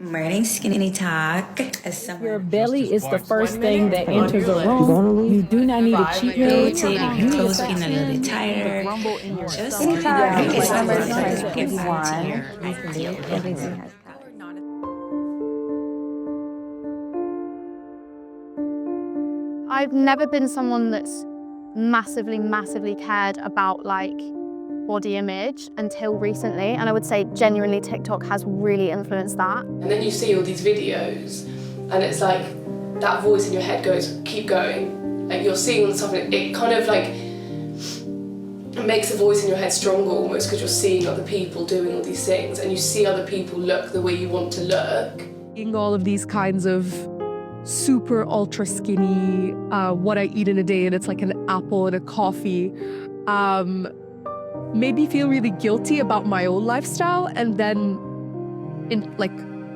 Morning Skinny Talk. Your belly is the first thing that enters a room. You do not need a cheat meal. Rotating your clothes, feeling a little bit tired. Just Skinny Talk is number get back to 21. your ideal Everything has I've never been someone that's massively cared about like body image until recently, and I would say genuinely TikTok has really influenced that. And then you see all these videos and it's like that voice in your head goes, keep going. Like you're seeing all the stuff and it kind of like it makes the voice in your head stronger almost because you're seeing other people doing all these things and you see other people look the way you want to look. Eating all of these kinds of super ultra skinny, what I eat in a day, and it's like an apple and a coffee, made me feel really guilty about my own lifestyle, and then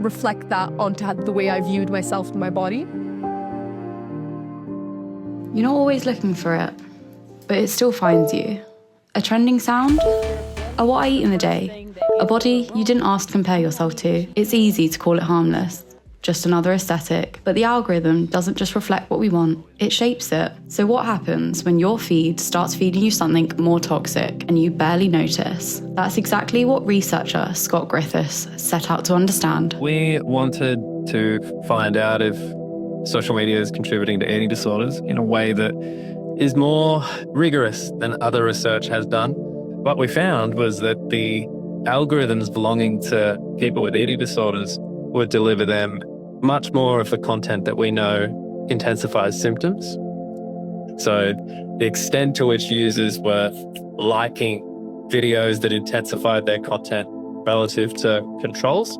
reflect that onto the way I viewed myself and my body. You're not always looking for it, but it still finds you. A trending sound, a what I eat in a day, a body you didn't ask to compare yourself to. It's easy to call it harmless, just another aesthetic, but the algorithm doesn't just reflect what we want, it shapes it. So what happens when your feed starts feeding you something more toxic and you barely notice? That's exactly what researcher Scott Griffiths set out to understand. We wanted to find out if social media is contributing to eating disorders in a way that is more rigorous than other research has done. What we found was that the algorithms belonging to people with eating disorders would deliver them much more of the content that we know intensifies symptoms. So the extent to which users were liking videos that intensified their content relative to controls,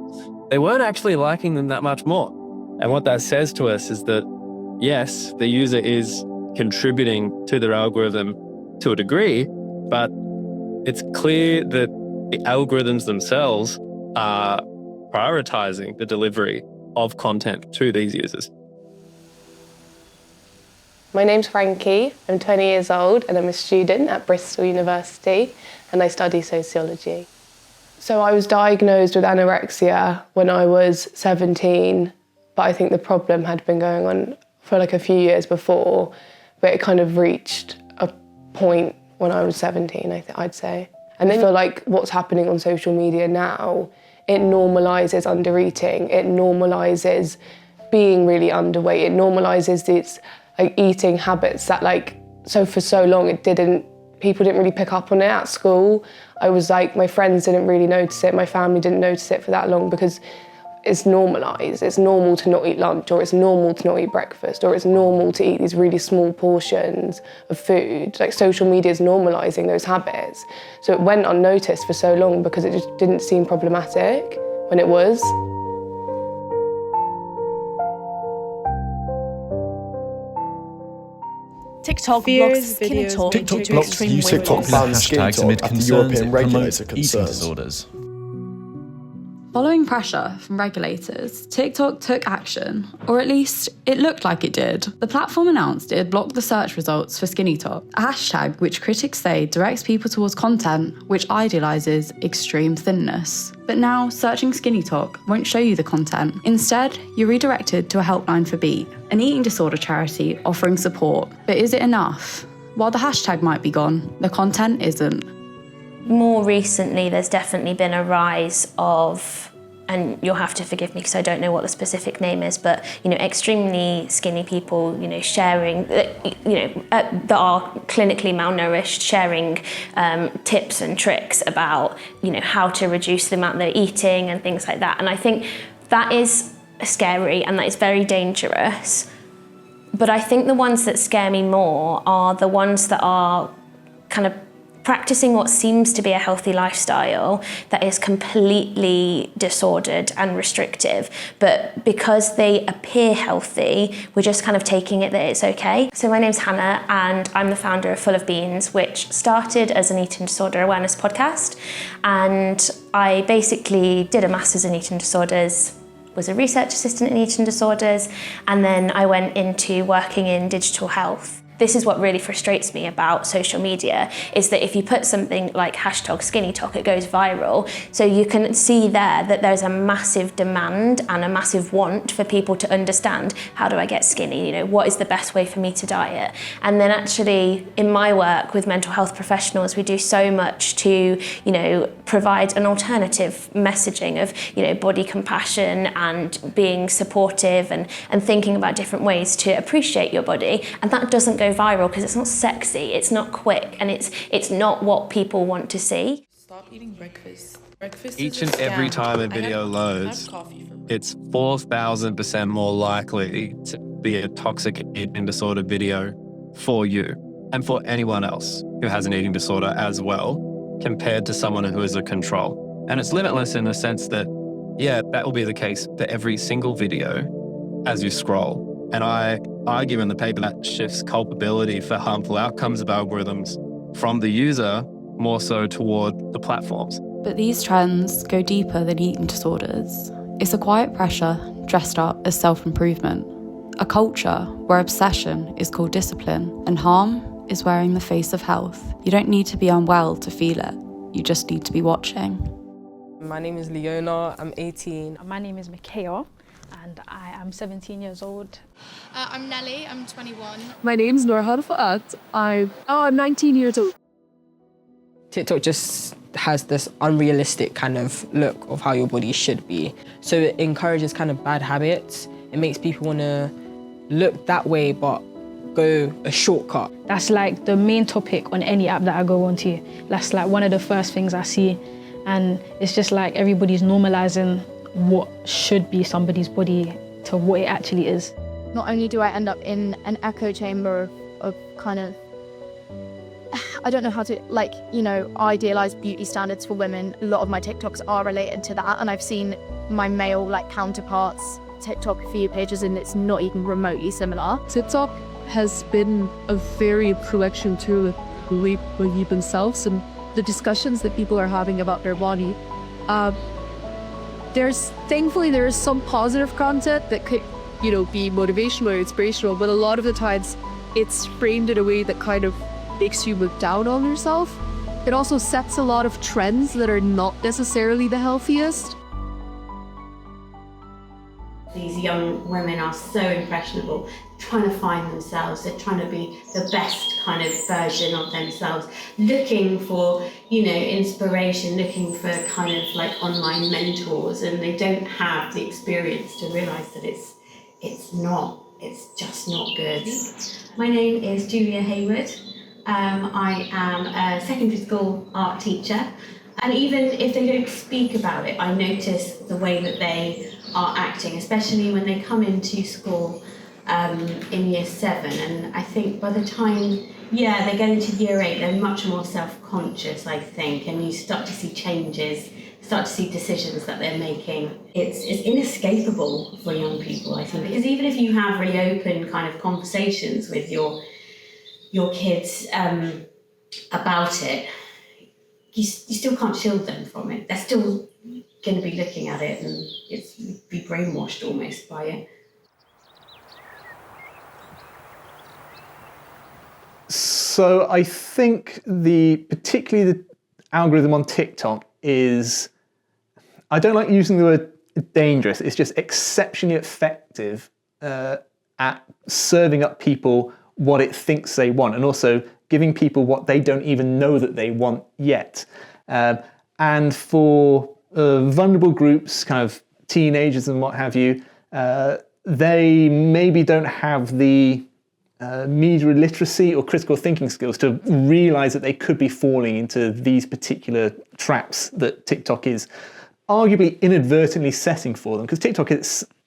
they weren't actually liking them that much more. And what that says to us is that, yes, the user is contributing to their algorithm to a degree, but it's clear that the algorithms themselves are prioritizing the delivery of content to these users. My name's Frankie, I'm 20 years old and I'm a student at Bristol University and I study sociology. So I was diagnosed with anorexia when I was 17, but I think the problem had been going on for like a few years before, but it kind of reached a point when I was 17, I'd say. And I feel like what's happening on social media now, it normalises undereating, it normalises being really underweight, it normalises these like eating habits that for so long people didn't really pick up on it at school. I was like, my friends didn't really notice it, my family didn't notice it for that long because it's normalised. It's normal to not eat lunch, or it's normal to not eat breakfast, or it's normal to eat these really small portions of food. Like social media is normalising those habits. So it went unnoticed for so long because it just didn't seem problematic when it was. TikTok blocks skinny talk. TikTok blocks use TikTok bans skinny talk after European regulator concerns. Disorders. Following pressure from regulators, TikTok took action, or at least it looked like it did. The platform announced it had blocked the search results for Skinny Talk, a hashtag which critics say directs people towards content which idealises extreme thinness. But now, searching Skinny Talk won't show you the content. Instead, you're redirected to a helpline for Beat, an eating disorder charity offering support. But is it enough? While the hashtag might be gone, the content isn't. More recently, there's definitely been a rise of, and you'll have to forgive me because I don't know what the specific name is, but extremely skinny people, sharing, that are clinically malnourished, sharing tips and tricks about, how to reduce the amount they're eating and things like that. And I think that is scary and that is very dangerous. But I think the ones that scare me more are the ones that are kind of practicing what seems to be a healthy lifestyle that is completely disordered and restrictive, but because they appear healthy, we're just kind of taking it that it's okay. So my name's Hannah and I'm the founder of Full of Beans, which started as an eating disorder awareness podcast. And I basically did a master's in eating disorders, was a research assistant in eating disorders, and then I went into working in digital health. This is what really frustrates me about social media, is that if you put something like #SkinnyTok, it goes viral. So you can see there that there's a massive demand and a massive want for people to understand, how do I get skinny? You know, what is the best way for me to diet? And then actually in my work with mental health professionals, we do so much to, you know, provide an alternative messaging of, you know, body compassion and being supportive and thinking about different ways to appreciate your body. And that doesn't go viral because it's not sexy, it's not quick, and it's not what people want to see. Stop eating breakfast. Breakfast Each is and a every scam. time a video loads, it's 4,000% more likely to be a toxic eating disorder video for you and for anyone else who has an eating disorder as well, compared to someone who is a control. And it's limitless in the sense that, yeah, that will be the case for every single video as you scroll. And I argue in the paper that shifts culpability for harmful outcomes of algorithms from the user more so toward the platforms. But these trends go deeper than eating disorders. It's a quiet pressure dressed up as self-improvement. A culture where obsession is called discipline and harm is wearing the face of health. You don't need to be unwell to feel it. You just need to be watching. My name is Leona, I'm 18. My name is Mikhail, and I am 17 years old. I'm Nelly, I'm 21. My name's Norhan Fuad. I'm 19 years old. TikTok just has this unrealistic kind of look of how your body should be. So it encourages kind of bad habits. It makes people want to look that way but go a shortcut. That's like the main topic on any app that I go onto. That's like one of the first things I see. And it's just like everybody's normalizing what should be somebody's body to what it actually is. Not only do I end up in an echo chamber of kind of, I don't know how to, like, you know, idealize beauty standards for women. A lot of my TikToks are related to that, and I've seen my male like counterparts TikTok for you pages, and it's not even remotely similar. TikTok has been a very influential tool of believe themselves and the discussions that people are having about their body. Thankfully there is some positive content that could, you know, be motivational or inspirational, but a lot of the times it's framed in a way that kind of makes you look down on yourself. It also sets a lot of trends that are not necessarily the healthiest. These young women are so impressionable, trying to find themselves, they're trying to be the best kind of version of themselves, looking for, you know, inspiration, looking for kind of like online mentors, and they don't have the experience to realise that it's just not good. My name is Julia Hayward. I am a secondary school art teacher, and even if they don't speak about it, I notice the way that they are acting, especially when they come into school in year 7, and I think by the time they get into year 8, they're much more self-conscious, I think, and you start to see changes, start to see decisions that they're making. It's inescapable for young people, I think, because even if you have really open kind of conversations with your kids about it, you still can't shield them from it. They're still going to be looking at it and be brainwashed almost by it. So I think particularly the algorithm on TikTok is, I don't like using the word dangerous, it's just exceptionally effective at serving up people what it thinks they want, and also giving people what they don't even know that they want yet. And for vulnerable groups, kind of teenagers and what have you, they maybe don't have the media literacy or critical thinking skills to realize that they could be falling into these particular traps that TikTok is arguably inadvertently setting for them. Because TikTok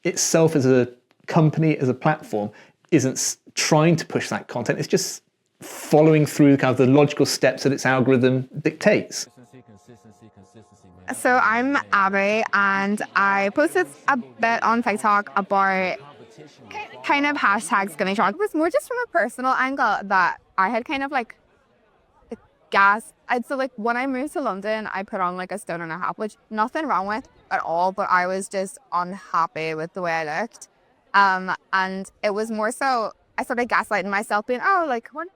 itself as a company, as a platform, isn't trying to push that content. It's just following through kind of the logical steps that its algorithm dictates. So I'm Abby, and I posted a bit on TikTok about kind of hashtag skinny talk. It was more just from a personal angle that I had kind of like gas. So like when I moved to London, I put on like a 1.5 stone, which nothing wrong with at all, but I was just unhappy with the way I looked. And it was more so I started gaslighting myself, being, oh, like, what?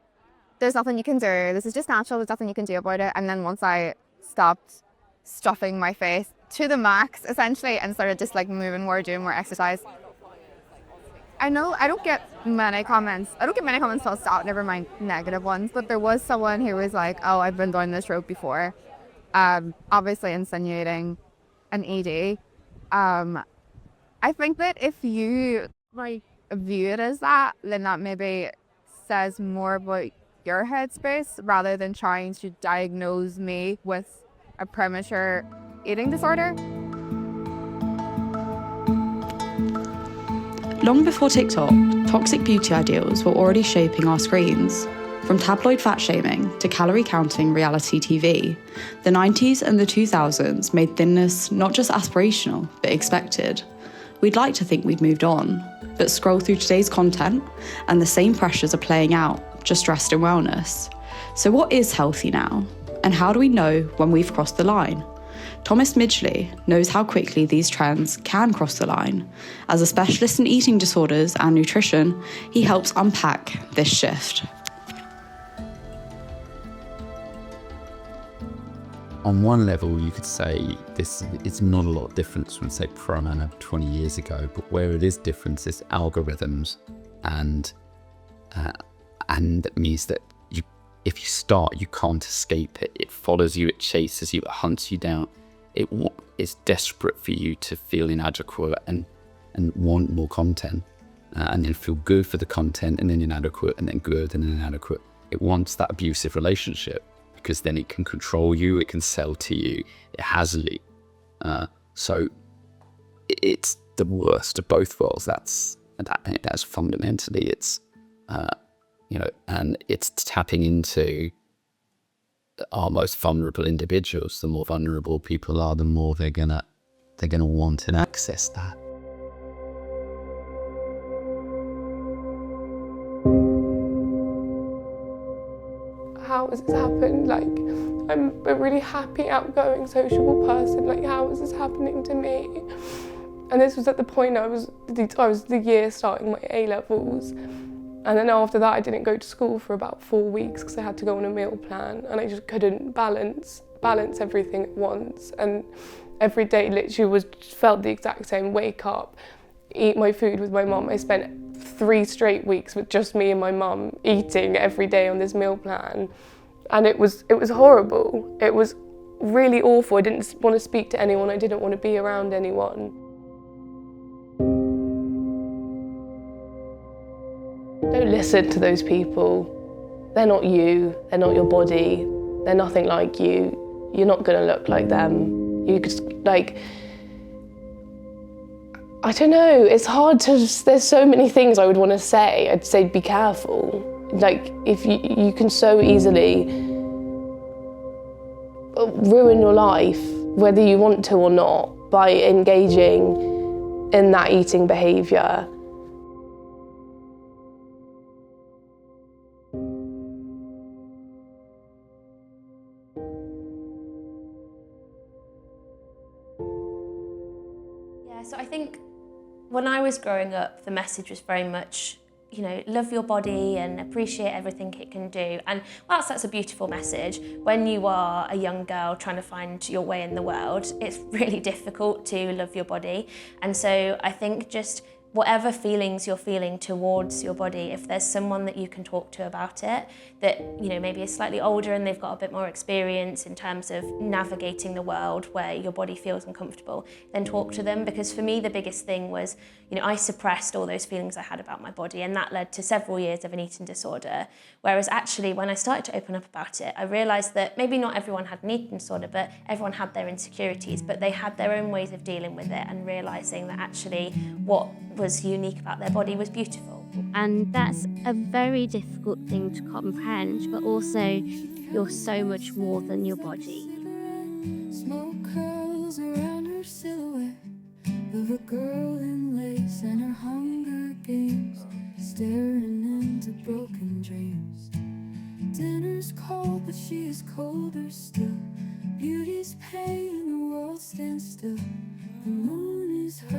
There's nothing you can do. This is just natural. There's nothing you can do about it. And then once I stopped stuffing my face to the max, essentially, and started just like moving more, doing more exercise, I know I don't get many comments. I don't get many comments till stop, never mind negative ones. But there was someone who was like, oh, I've been down this road before. Obviously insinuating an ED. I think that if you like view it as that, then that maybe says more about your headspace rather than trying to diagnose me with a premature eating disorder. Long before TikTok, toxic beauty ideals were already shaping our screens. From tabloid fat shaming to calorie counting reality TV, the 90s and the 2000s made thinness not just aspirational, but expected. We'd like to think we'd moved on, but scroll through today's content and the same pressures are playing out, just dressed in wellness. So what is healthy now? And how do we know when we've crossed the line? Thomas Midgley knows how quickly these trends can cross the line. As a specialist in eating disorders and nutrition, he helps unpack this shift. On one level, you could say this is not a lot different from, say, Promana 20 years ago, but where it is different is algorithms, and that means that if you start, you can't escape it. It follows you, it chases you, it hunts you down. It is desperate for you to feel inadequate and want more content, and then feel good for the content, and then inadequate, and then good, and then inadequate. It wants that abusive relationship, because then it can control you, it can sell to you, it has you. So it's the worst of both worlds. That's fundamentally, it's, and it's tapping into our most vulnerable individuals. The more vulnerable people are, the more they're gonna want and access that. How has this happened? Like, I'm a really happy, outgoing, sociable person. Like, how is this happening to me? And this was at the point I was the year starting my A-levels. And then after that, I didn't go to school for about 4 weeks because I had to go on a meal plan, and I just couldn't balance everything at once. And every day literally felt the exact same. Wake up, eat my food with my mum. I spent 3 straight weeks with just me and my mum eating every day on this meal plan, and it was horrible. It was really awful. I didn't want to speak to anyone. I didn't want to be around anyone. Don't listen to those people. They're not you. They're not your body. They're nothing like you. You're not gonna look like them. You could, like, I don't know, it's hard to there's so many things I would want to say. I'd say be careful. Like, if you can so easily ruin your life, whether you want to or not, by engaging in that eating behaviour. Yeah, so I think when I was growing up, the message was very much, love your body and appreciate everything it can do. And whilst that's a beautiful message, when you are a young girl trying to find your way in the world, it's really difficult to love your body. And so I think just whatever feelings you're feeling towards your body, if there's someone that you can talk to about it, that maybe is slightly older and they've got a bit more experience in terms of navigating the world where your body feels uncomfortable, then talk to them. Because for me, the biggest thing was, I suppressed all those feelings I had about my body, and that led to several years of an eating disorder. Whereas actually, when I started to open up about it, I realised that maybe not everyone had an eating disorder, but everyone had their insecurities, but they had their own ways of dealing with it, and realising that actually what was unique about their body was beautiful. And that's a very difficult thing to comprehend, but also you're so much more than your body. Smoke curls around her silhouette of a girl in lace and her Hunger Games, staring into broken dreams. Dinner's cold, but she is colder still. Beauty's pain, the world stands still. The moon is her